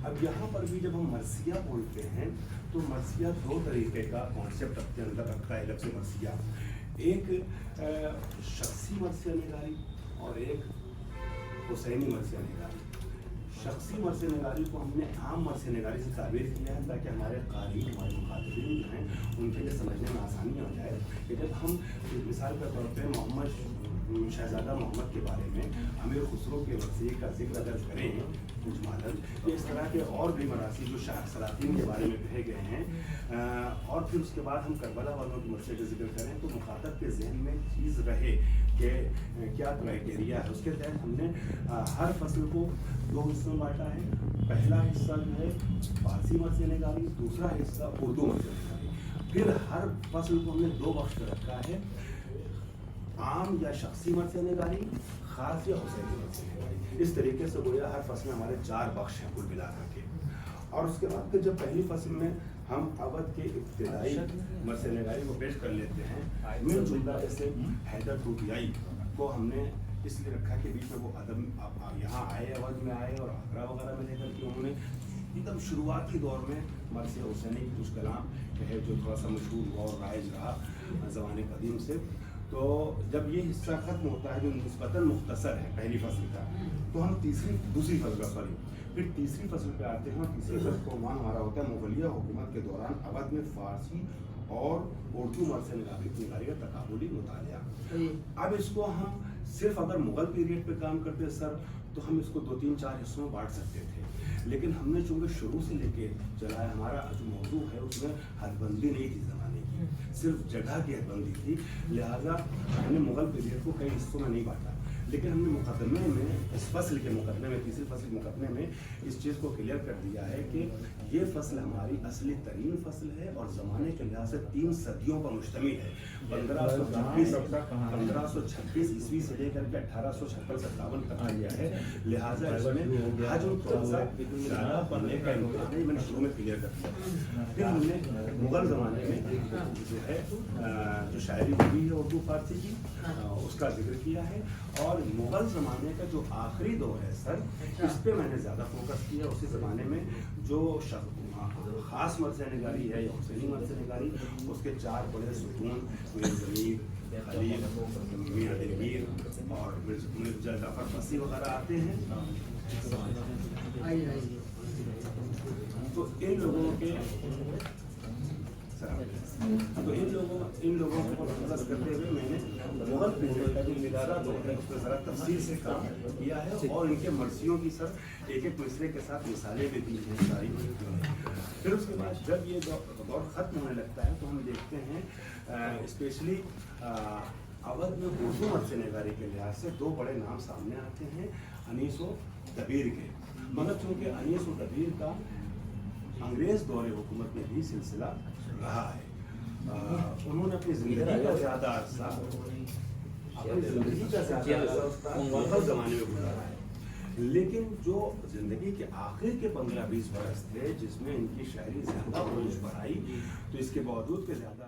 اب یہاں پر بھی جب ہم مرثیہ بولتے ہیں تو مرثیہ دو طریقے کا کانسیپٹ اپنے اندر رکھتا ہے لفظ مرثیہ، ایک شخصی مرثیہ نگاری اور ایک حسینی مرثیہ نگاری۔ شخصی مرثیہ نگاری کو ہم نے عام مرثیہ نگاری سے تعبیر کیا ہے تاکہ ہمارے قارئین، ہمارے مخاطبین جو ہیں ان کے لیے سمجھنے میں آسانی ہو جائے کہ جب ہم مثال کے طور پہ محمد شہزادہ محمد کے بارے میں امیر خسرو کے مرثیے کا ذکر درج کریں اجمالاً، اس طرح کے اور بھی مراثی جو شاہ سلاطین کے بارے میں کہے گئے ہیں، اور پھر اس کے بعد ہم کربلا والوں کے مرثیے کا ذکر کریں تو مخاطب کے ذہن میں چیز رہے کہ کیا کرائٹیریا ہے۔ اس کے تحت ہم نے ہر فصل کو دو حصوں میں بانٹا ہے۔ پہلا حصہ جو ہے فارسی مرثیہ نگاری، دوسرا حصہ اردو مرثیہ نگاری۔ پھر ہر فصل کو ہم نے دو بخش کر رکھا ہے، عام یا شخصی مرثیہ نگاری، خاص یا حسینی مرثیہ نگاری۔ اس طریقے سے گویا ہر فصل میں ہمارے 4 بخش ہیں کل ملا کر کے۔ اور اس کے بعد پھر جب پہلی فصل میں ہم اودھ کے ابتدائی مرثیہ نگاری کو پیش کر لیتے ہیں، من جملہ ایسے حیدر توتیائی کو ہم نے اس لیے رکھا کہ بیچ میں وہ ادب یہاں آئے، اودھ میں آئے اور آگرہ وغیرہ میں لے کر کے انہوں نے ایک دم شروعاتی دور میں مرثیہ حسینی کی کچھ کلام ہے جو تھوڑا سا مشہور ہوا اور رائج رہا زمانے قدیم سے۔ تو جب یہ حصہ ختم ہوتا ہے جو نسبتاً مختصر ہے پہلی فصل کا، تو ہم دوسری فصل پہ آتے ہیں، اور تیسری فصل کو عنوان ہمارا ہوتا ہے مغلیہ حکومت کے دوران اودھ میں فارسی اور اردو مرثیہ نگاری کا تقابلی مطالعہ۔ اب اس کو ہم صرف اگر مغل پیریڈ پہ کام کرتے سر تو ہم اس کو 2-3-4 حصوں میں بانٹ سکتے تھے، لیکن ہم نے چونکہ شروع سے لے کے چلا ہے، ہمارا جو موضوع ہے اس میں حد بندی نہیں تھی زمانے کی، صرف جگہ کی حد بندی تھی، لہٰذا ہم نے مغل پیریڈ کو کئی حصوں میں نہیں بانٹا، لیکن ہم نے مقدمے میں اس فصل کے مقدمے میں تیسری فصل کے مقدمے میں اس چیز کو کلیئر کر دیا ہے کہ یہ فصل ہماری اصلی ترین فصل ہے اور زمانے کے لحاظ سے 3 صدیوں پر مشتمل ہے۔ 1526 عیسوی سے لے کر کے 1856-57 تک آیا ہے، لہٰذا اس میں حجم تھوڑا سا زیادہ بننے کا امکان ہے، میں نے شروع میں کلیئر کر دیا۔ پھر ہم نے مغل زمانے میں جو ہے جو شاعری ہوئی ہے اردو فارسی کی اس کا ذکر کیا ہے، اور مغل زمانے کا جو آخری دور ہے سر اس پہ میں نے زیادہ فوکس کیا۔ اسی زمانے میں جو خاص مرثیہ نگاری ہے یا حسینی مرثیہ نگاری، اس کے 4 بڑے ستون میر ضمیر، خلیل، میاں دلگیر اور مرزا جعفر فصیح وغیرہ آتے ہیں۔ تو ان لوگوں کو فوکس کرتے ہوئے میں نے مغل پیریڈ کا جو نگارہ دور ہے اس پہ ذرا تفصیل سے کام کیا ہے، اور ان کے مرثیوں کی سر ایک ایک مصرعے کے ساتھ مثالیں بھی دی ہیں ساری۔ پھر اس کے بعد جب یہ دور ختم ہونے لگتا ہے تو ہم دیکھتے ہیں اسپیشلی اودھ میں اردو مرثیہ نگاری کے لحاظ سے 2 بڑے نام سامنے آتے ہیں انیس و دبیر کے، مگر چونکہ انیس و دبیر کا انگریز دور حکومت میں بھی سلسلہ رہا ہے، انہوں نے اپنی زندگی کا زیادہ عرصہ مغل زمانے میں گزارا ہے، لیکن جو زندگی کے آخر کے 15-20 برس تھے جس میں ان کی شاعری زیادہ عروج پر آئی، تو اس کے باوجود کہ زیادہ